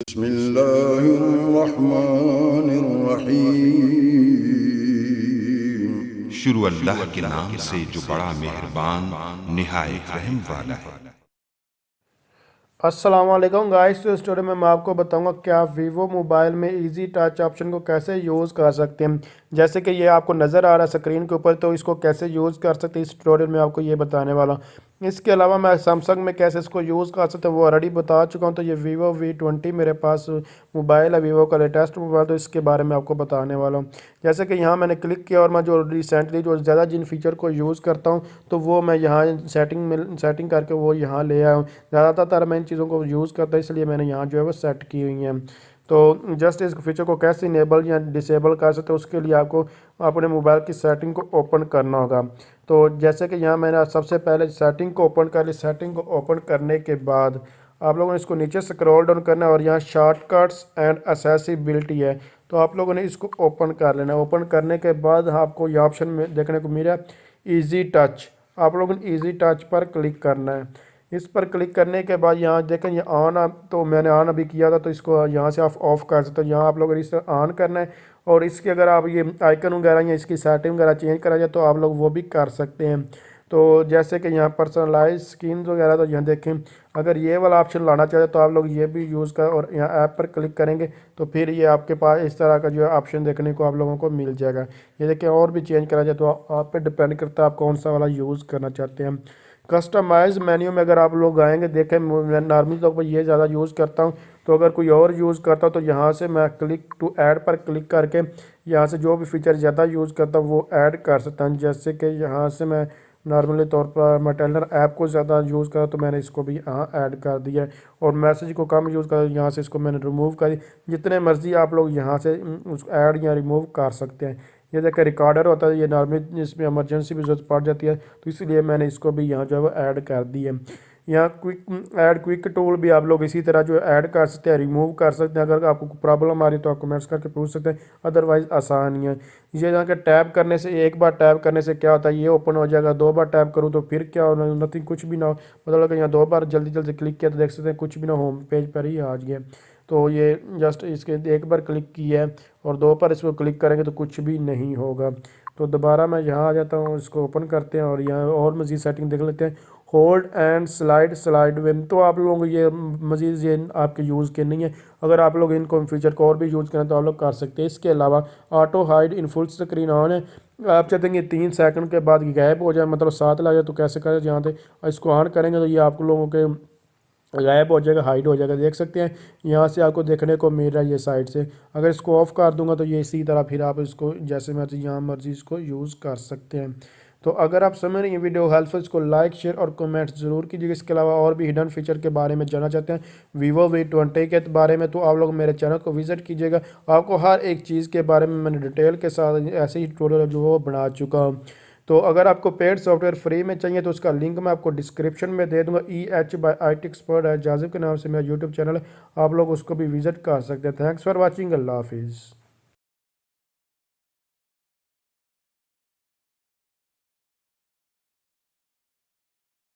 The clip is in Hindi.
बिस्मिल्लाहिर्रहमानिर्रहीम। शुरू अल्लाह के नाम से जो बड़ा मेहरबान निहायत रहम वाला है। अस्सलाम वालेकुम गाइस। तो स्टोरी में मैं आपको बताऊंगा कि आप वीवो मोबाइल में इजी टच ऑप्शन को कैसे यूज़ कर सकते हैं। जैसे कि ये आपको नज़र आ रहा है स्क्रीन के ऊपर, तो इसको कैसे यूज़ कर सकते हैं इस ट्यूटोरियल में आपको ये बताने वाला हूं। इसके अलावा मैं सैमसंग में कैसे इसको यूज़ कर सकते हैं वो ऑलरेडी बता चुका हूं। तो ये वीवो V20 मेरे पास मोबाइल है, वीवो का लेटेस्ट मोबाइल, तो इसके बारे में आपको बताने वाला हूँ। जैसे कि यहाँ मैंने क्लिक किया और मैं जो रिसेंटली जो ज़्यादा जिन फीचर को यूज़ करता हूँ तो वो मैं यहाँ सेटिंग करके वो यहाँ ले आया हूँ। ज़्यादातर मैं इन चीज़ों को यूज़ करता हूँ, इसलिए मैंने यहाँ जो है वो सेट की हुई हैं। तो जस्ट इस फीचर को कैसे इनेबल या डिसेबल कर सकते हैं उसके लिए आपको अपने मोबाइल की सेटिंग को ओपन करना होगा। तो जैसे कि यहाँ मैंने सबसे पहले सेटिंग को ओपन कर ली। सेटिंग को ओपन करने के बाद आप लोगों ने इसको नीचे स्क्रॉल डाउन करना है और यहाँ शॉर्टकट्स एंड एक्सेसिबिलिटी है, तो आप लोगों ने इसको ओपन कर लेना है। ओपन करने के बाद आपको ये ऑप्शन में देखने को मिला ईजी टच। आप लोगों ने ईजी टच पर क्लिक करना है। इस पर क्लिक करने के बाद यहाँ देखें ये ऑन, तो मैंने ऑन अभी किया था तो इसको यहाँ से आप ऑफ कर सकते हो। यहाँ आप लोगों ने इस तरह ऑन करना है और इसकी अगर आप ये आइकन वगैरह या इसकी सेटिंग वगैरह चेंज करा जाए तो आप लोग वो भी कर सकते हैं। तो जैसे कि यहाँ पर्सनलाइज स्किन वगैरह, तो यहाँ देखें अगर ये वाला ऑप्शन लाना चाहते तो आप लोग ये भी यूज़ कर और यहाँ ऐप पर क्लिक करेंगे तो फिर ये आपके पास इस तरह का जो है ऑप्शन देखने को आप लोगों को मिल जाएगा। ये देखें और भी चेंज करा जाए तो आप पे डिपेंड करता है आप कौन सा वाला यूज़ करना चाहते हैं। कस्टमाइज मेन्यू में अगर आप लोग आएंगे, देखें मैं नॉर्मली तौर पर ये ज़्यादा यूज़ करता हूँ, तो अगर कोई और यूज़ करता हूँ तो यहाँ से मैं क्लिक टू ऐड पर क्लिक करके यहाँ से जो भी फीचर ज़्यादा यूज़ करता हूँ वो ऐड कर सकता हूँ। जैसे कि यहाँ से मैं नॉर्मली तौर पर मैं टेलर ऐप को ज़्यादा यूज़ करा तो मैंने इसको भी यहाँ ऐड कर दिया है और मैसेज को कम यूज़ कर यहाँ से इसको मैंने रिमूव कर दिया। जितने मर्ज़ी आप लोग यहाँ से उस ऐड या रिमूव कर सकते हैं। ये देखिए रिकॉर्डर होता है, ये नॉर्मली इसमें इमरजेंसी भी ज़रूरत पड़ जाती है तो इसलिए मैंने इसको भी यहाँ जो है वो ऐड कर दी है। यहाँ क्विक टूल भी आप लोग इसी तरह जो है ऐड कर सकते हैं, रिमूव कर सकते हैं। अगर आपको प्रॉब्लम आ रही है तो आप कमेंट्स करके पूछ सकते हैं, अदरवाइज़ आसान ही है। ये यहाँ के टैप करने से, एक बार टैप करने से क्या होता है ये ओपन हो जाएगा, दो बार टैप करूँ तो फिर क्या होना, नथिंग, कुछ भी ना हो। मतलब अगर यहाँ दो बार जल्दी जल्दी क्लिक किया तो देख सकते हैं कुछ भी ना, होम पेज पर ही आ गया। तो ये जस्ट इसके एक बार क्लिक किया है और दो बार इसको क्लिक करेंगे तो कुछ भी नहीं होगा। तो दोबारा मैं यहाँ आ जाता हूँ, इसको ओपन करते हैं और यहाँ और मज़ीद सेटिंग देख लेते हैं। होल्ड एंड स्लाइड विन, तो आप लोगों को ये मज़ीद ये आपके यूज़ के नहीं है। अगर आप लोग इनको फीचर को और भी यूज़ करें तो आप लोग कर सकते हैं। इसके अलावा auto hide in full screen on है। आप चाहते हैं कि 3 सेकंड के बाद गायब हो जाए, मतलब साथ ला जाए, तो कैसे करें, यहाँ से इसको ऑन करेंगे तो ये आप लोगों के गायब हो जाएगा, हाइड हो जाएगा। देख सकते हैं यहाँ से आपको देखने को मिल रहा है ये साइड से। अगर इसको ऑफ़ कर दूंगा तो ये इसी तरह फिर आप इसको जैसे मर्जी यहाँ मर्जी इसको यूज़ कर सकते हैं। तो अगर आप समझ रहे हैं ये वीडियो हेल्पफुल, इसको लाइक शेयर और कमेंट ज़रूर कीजिएगा। इसके अलावा और भी हिडन फीचर के बारे में जानना चाहते हैं वीवो V20 के बारे में, तो आप लोग मेरे चैनल को विज़िट कीजिएगा। आपको हर एक चीज़ के बारे में मैंने डिटेल के साथ ऐसे ही ट्यूटोरियल जो वो बना चुका हूँ। तो अगर आपको पेड सॉफ्टवेयर फ्री में चाहिए तो उसका लिंक मैं आपको डिस्क्रिप्शन में दे दूंगा। EH बाय IT एक्सपर्ट है, जाजिब के नाम से मेरा यूट्यूब चैनल है, आप लोग उसको भी विज़िट कर सकते हैं। थैंक्स फॉर वॉचिंग, अल्लाह हाफिज़।